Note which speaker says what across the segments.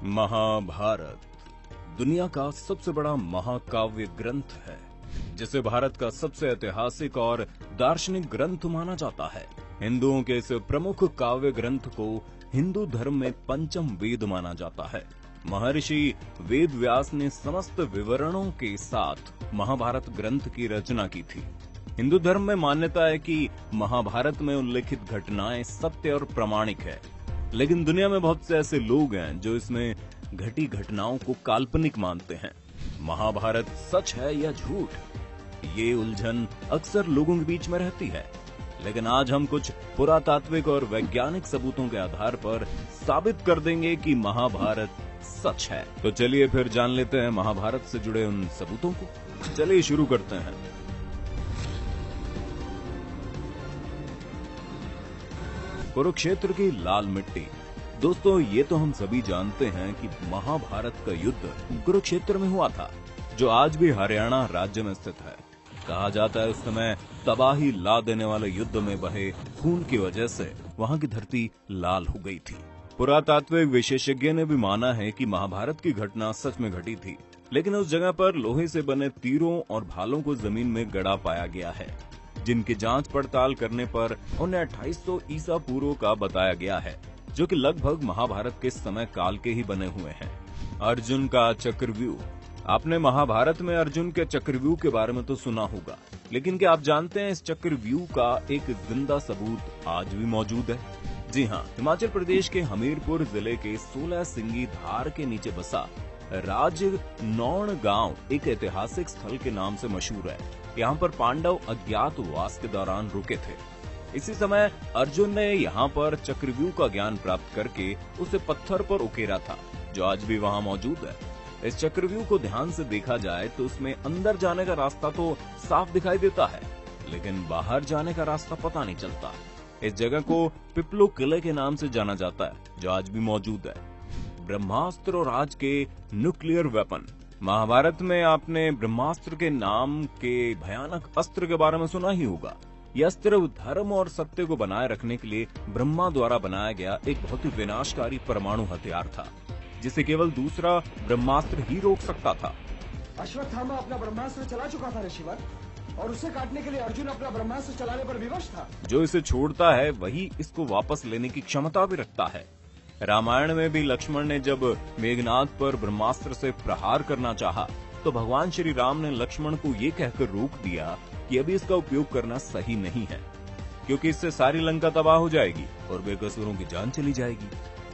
Speaker 1: महाभारत दुनिया का सबसे बड़ा महाकाव्य ग्रंथ है, जिसे भारत का सबसे ऐतिहासिक और दार्शनिक ग्रंथ माना जाता है। हिंदुओं के इस प्रमुख काव्य ग्रंथ को हिंदू धर्म में पंचम वेद माना जाता है। महर्षि वेद व्यास ने समस्त विवरणों के साथ महाभारत ग्रंथ की रचना की थी। हिंदू धर्म में मान्यता है कि महाभारत में उल्लेखित घटनाएं सत्य और प्रामाणिक है, लेकिन दुनिया में बहुत से ऐसे लोग हैं जो इसमें घटी घटनाओं को काल्पनिक मानते हैं। महाभारत सच है या झूठ, ये उलझन अक्सर लोगों के बीच में रहती है। लेकिन आज हम कुछ पुरातात्विक और वैज्ञानिक सबूतों के आधार पर साबित कर देंगे कि महाभारत सच है। तो चलिए फिर जान लेते हैं महाभारत से जुड़े उन सबूतों को। चलिए शुरू करते हैं। कुरुक्षेत्र की लाल मिट्टी। दोस्तों, ये तो हम सभी जानते हैं कि महाभारत का युद्ध कुरुक्षेत्र में हुआ था, जो आज भी हरियाणा राज्य में स्थित है। कहा जाता है उस समय तबाही ला देने वाले युद्ध में बहे खून की वजह से वहां की धरती लाल हो गई थी। पुरातात्विक विशेषज्ञ ने भी माना है कि महाभारत की घटना सच में घटी थी, लेकिन उस जगह पर लोहे से बने तीरों और भालों को जमीन में गड़ा पाया गया है, जिनकी जांच पड़ताल करने पर उन्हें 2800 ईसा पूर्व का बताया गया है, जो कि लगभग महाभारत के समय काल के ही बने हुए हैं। अर्जुन का चक्रव्यूह। आपने महाभारत में अर्जुन के चक्रव्यूह के बारे में तो सुना होगा, लेकिन क्या आप जानते हैं इस चक्रव्यूह का एक जिंदा सबूत आज भी मौजूद है? जी हाँ, हिमाचल प्रदेश के हमीरपुर जिले के 16 सिंगी धार के नीचे बसा राजनौण गांव एक ऐतिहासिक स्थल के नाम से मशहूर है। यहाँ पर पांडव अज्ञातवास के दौरान रुके थे। इसी समय अर्जुन ने यहाँ पर चक्रव्यूह का ज्ञान प्राप्त करके उसे पत्थर पर उकेरा था, जो आज भी वहाँ मौजूद है। इस चक्रव्यूह को ध्यान से देखा जाए तो उसमें अंदर जाने का रास्ता तो साफ दिखाई देता है, लेकिन बाहर जाने का रास्ता पता नहीं चलता। इस जगह को पिपलो किले के नाम से जाना जाता है, जो आज भी मौजूद है। ब्रह्मास्त्र और आज के न्यूक्लियर वेपन। महाभारत में आपने ब्रह्मास्त्र के नाम के भयानक अस्त्र के बारे में सुना ही होगा। यह अस्त्र धर्म और सत्य को बनाए रखने के लिए ब्रह्मा द्वारा बनाया गया एक बहुत ही विनाशकारी परमाणु हथियार था, जिसे केवल दूसरा ब्रह्मास्त्र ही रोक सकता था।
Speaker 2: अश्वत्थामा अपना ब्रह्मास्त्र चला चुका था ऋषिवर, और उसे काटने के लिए अर्जुन अपना ब्रह्मास्त्र चलाने पर विवश था।
Speaker 1: जो इसे छोड़ता है वही इसको वापस लेने की क्षमता भी रखता है। रामायण में भी लक्ष्मण ने जब मेघनाद पर ब्रह्मास्त्र से प्रहार करना चाहा, तो भगवान श्री राम ने लक्ष्मण को ये कहकर रोक दिया कि अभी इसका उपयोग करना सही नहीं है, क्योंकि इससे सारी लंका तबाह हो जाएगी और बेकसूरों की जान चली जाएगी।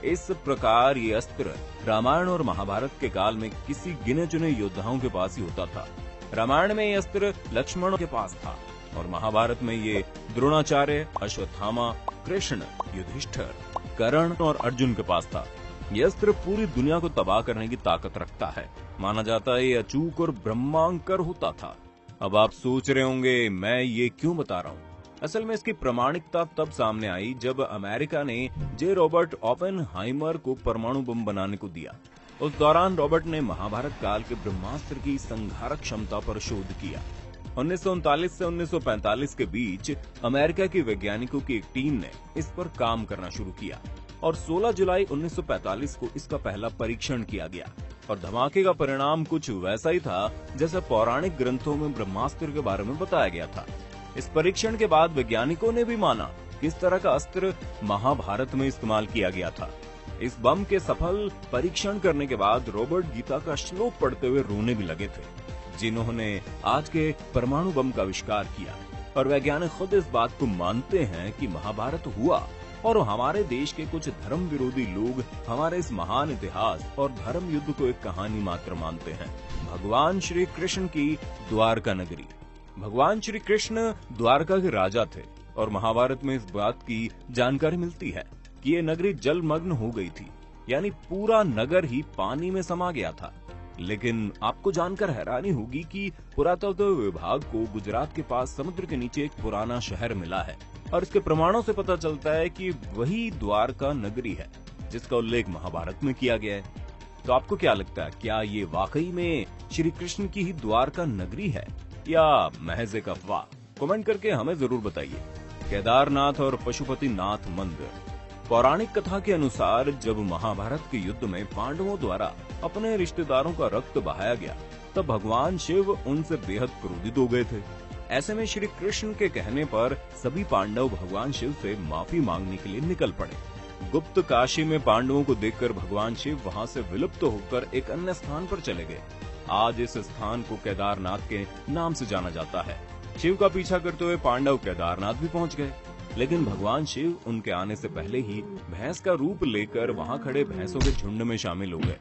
Speaker 1: इस प्रकार ये अस्त्र रामायण और महाभारत के काल में किसी गिने चुने योद्धाओं के पास ही होता था। रामायण में ये अस्त्र लक्ष्मण के पास था और महाभारत में ये द्रोणाचार्य, अश्वत्थामा, कृष्ण, युधिष्ठिर, कर्ण और अर्जुन के पास था। यह अस्त्र पूरी दुनिया को तबाह करने की ताकत रखता है। माना जाता है ये अचूक और ब्रह्मांकर होता था। अब आप सोच रहे होंगे मैं ये क्यों बता रहा हूँ। असल में इसकी प्रामाणिकता तब सामने आई जब अमेरिका ने जे रॉबर्ट ओपेनहाइमर को परमाणु बम बनाने को दिया। उस दौरान रॉबर्ट ने महाभारत काल के ब्रह्मास्त्र की संहारक क्षमता पर शोध किया। 1939 से 1945 के बीच अमेरिका के वैज्ञानिकों की एक टीम ने इस पर काम करना शुरू किया और 16 जुलाई 1945 को इसका पहला परीक्षण किया गया। और धमाके का परिणाम कुछ वैसा ही था जैसा पौराणिक ग्रंथों में ब्रह्मास्त्र के बारे में बताया गया था। इस परीक्षण के बाद वैज्ञानिकों ने भी माना कि इस तरह का अस्त्र महाभारत में इस्तेमाल किया गया था। इस बम के सफल परीक्षण करने के बाद रॉबर्ट गीता का श्लोक पढ़ते हुए रोने भी लगे थे, जिन्होंने आज के परमाणु बम का आविष्कार किया। और वैज्ञानिक खुद इस बात को मानते हैं कि महाभारत हुआ और हमारे देश के कुछ धर्म विरोधी लोग हमारे इस महान इतिहास और धर्म युद्ध को एक कहानी मात्र मानते हैं। भगवान श्री कृष्ण की द्वारका नगरी। भगवान श्री कृष्ण द्वारका के राजा थे और महाभारत में इस बात की जानकारी मिलती है कि ये नगरी जलमग्न हो गई थी, यानी पूरा नगर ही पानी में समा गया था। लेकिन आपको जानकर हैरानी होगी कि पुरातत्व विभाग को गुजरात के पास समुद्र के नीचे एक पुराना शहर मिला है और इसके प्रमाणों से पता चलता है कि वही द्वारका नगरी है जिसका उल्लेख महाभारत में किया गया है। तो आपको क्या लगता है, क्या ये वाकई में श्री कृष्ण की ही द्वारका नगरी है या महज एक अफवाह? कमेंट करके हमें जरूर बताइए। केदारनाथ और पशुपतिनाथ मंदिर। पौराणिक कथा के अनुसार जब महाभारत के युद्ध में पांडवों द्वारा अपने रिश्तेदारों का रक्त बहाया गया, तब भगवान शिव उनसे बेहद क्रोधित हो गए थे। ऐसे में श्री कृष्ण के कहने पर सभी पांडव भगवान शिव से माफी मांगने के लिए निकल पड़े। गुप्त काशी में पांडवों को देखकर भगवान शिव वहां से विलुप्त होकर एक अन्य स्थान पर चले गए। आज इस स्थान को केदारनाथ के नाम से जाना जाता है। शिव का पीछा करते हुए पांडव केदारनाथ भी पहुंच गए, लेकिन भगवान शिव उनके आने से पहले ही भैंस का रूप लेकर वहां खड़े भैंसों के झुंड में शामिल हो गए।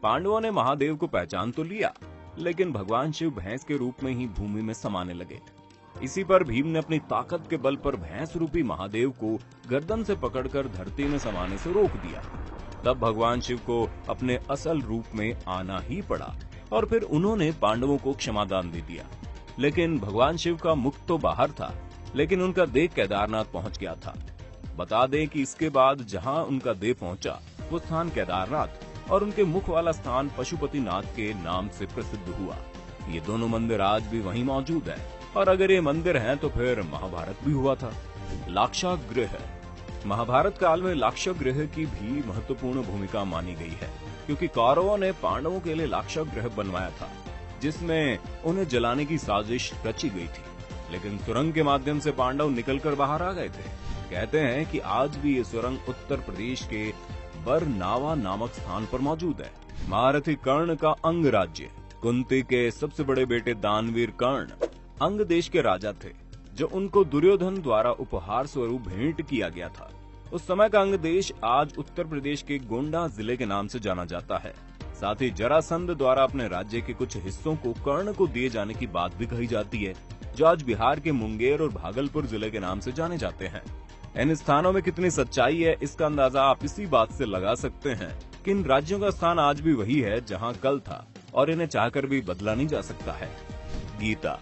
Speaker 1: पांडवों ने महादेव को पहचान तो लिया, लेकिन भगवान शिव भैंस के रूप में ही भूमि में समाने लगे। इसी पर भीम ने अपनी ताकत के बल पर भैंस रूपी महादेव को गर्दन से पकड़कर धरती में समाने से रोक दिया। तब भगवान शिव को अपने असल रूप में आना ही पड़ा और फिर उन्होंने पांडवों को क्षमादान दे दिया। लेकिन भगवान शिव का मुख तो बाहर था, लेकिन उनका देह केदारनाथ पहुंच गया था। बता दें कि इसके बाद जहां उनका देह पहुंचा वो स्थान केदारनाथ और उनके मुख वाला स्थान पशुपतिनाथ के नाम से प्रसिद्ध हुआ। ये दोनों मंदिर आज भी वहीं मौजूद है, और अगर ये मंदिर हैं तो फिर महाभारत भी हुआ था। लाक्षागृह। महाभारत काल में लाक्षागृह की भी महत्वपूर्ण भूमिका मानी गई है, क्योंकि कौरवों ने पांडवों के लिए लाक्षागृह बनवाया था, जिसमें उन्हें जलाने की साजिश रची गई थी। लेकिन सुरंग के माध्यम से पांडव निकलकर बाहर आ गए थे। कहते हैं कि आज भी ये सुरंग उत्तर प्रदेश के बरनावा नामक स्थान पर मौजूद है। महारथी कर्ण का अंग राज्य। कुंती के सबसे बड़े बेटे दानवीर कर्ण अंग देश के राजा थे, जो उनको दुर्योधन द्वारा उपहार स्वरूप भेंट किया गया था। उस समय का अंग देश आज उत्तर प्रदेश के गोंडा जिले के नाम से जाना जाता है। साथ ही जरासंध द्वारा अपने राज्य के कुछ हिस्सों को कर्ण को दिए जाने की बात भी कही जाती है, जो आज बिहार के मुंगेर और भागलपुर जिले के नाम से जाने जाते हैं। इन स्थानों में कितनी सच्चाई है, इसका अंदाजा आप इसी बात से लगा सकते हैं कि इन राज्यों का स्थान आज भी वही है जहां कल था, और इन्हें चाहकर भी बदला नहीं जा सकता है। गीता।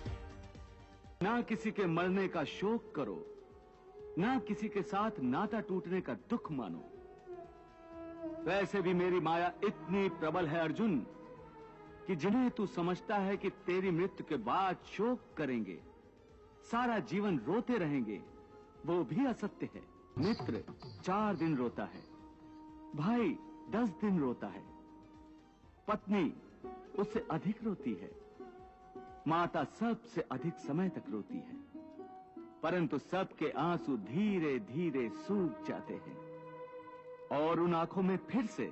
Speaker 3: ना किसी के मरने का शोक करो, ना किसी के साथ नाता टूटने का दुख मानो। वैसे भी मेरी माया इतनी प्रबल है अर्जुन, कि जिन्हें तू समझता है कि तेरी मृत्यु के बाद शोक करेंगे, सारा जीवन रोते रहेंगे, वो भी असत्य है। मित्र 4 दिन रोता है, भाई 10 दिन रोता है, पत्नी उससे अधिक रोती है, माता सबसे अधिक समय तक रोती है, परंतु सबके आंसू धीरे धीरे सूख जाते हैं और उन आंखों में फिर से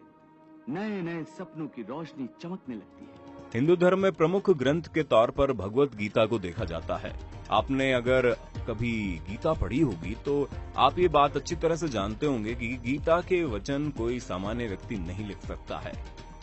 Speaker 3: नए नए सपनों की रोशनी चमकने लगती है।
Speaker 1: हिंदू धर्म में प्रमुख ग्रंथ के तौर पर भगवत गीता को देखा जाता है। आपने अगर कभी गीता पढ़ी होगी तो आप ये बात अच्छी तरह से जानते होंगे कि गीता के वचन कोई सामान्य व्यक्ति नहीं लिख सकता है।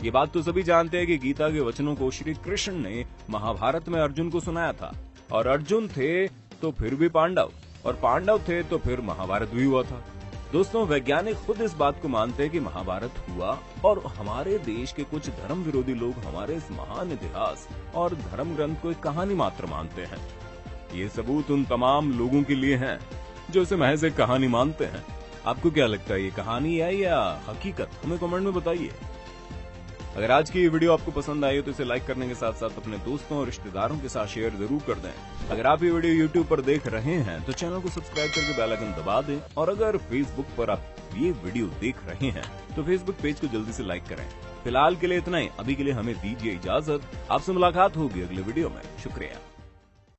Speaker 1: ये बात तो सभी जानते हैं कि गीता के वचनों को श्री कृष्ण ने महाभारत में अर्जुन को सुनाया था, और अर्जुन थे तो फिर भी पांडव, और पांडव थे तो फिर महाभारत भी हुआ था। दोस्तों, वैज्ञानिक खुद इस बात को मानते हैं कि महाभारत हुआ, और हमारे देश के कुछ धर्म विरोधी लोग हमारे इस महान इतिहास और धर्म ग्रंथ को एक कहानी मात्र मानते हैं। ये सबूत उन तमाम लोगों के लिए हैं जो इसे महज एक कहानी मानते हैं। आपको क्या लगता है, ये कहानी है या हकीकत? हमें कमेंट में बताइए। अगर आज की ये वीडियो आपको पसंद आई हो तो इसे लाइक करने के साथ साथ अपने दोस्तों और रिश्तेदारों के साथ शेयर जरूर कर दें। अगर आप ये वीडियो YouTube पर देख रहे हैं तो चैनल को सब्सक्राइब करके बेल आइकन दबा दें, और अगर Facebook पर आप ये वीडियो देख रहे हैं तो Facebook पेज को जल्दी से लाइक करें। फिलहाल के लिए इतना ही। अभी के लिए हमें दीजिए इजाजत। आपसे मुलाकात होगी अगले वीडियो में। शुक्रिया।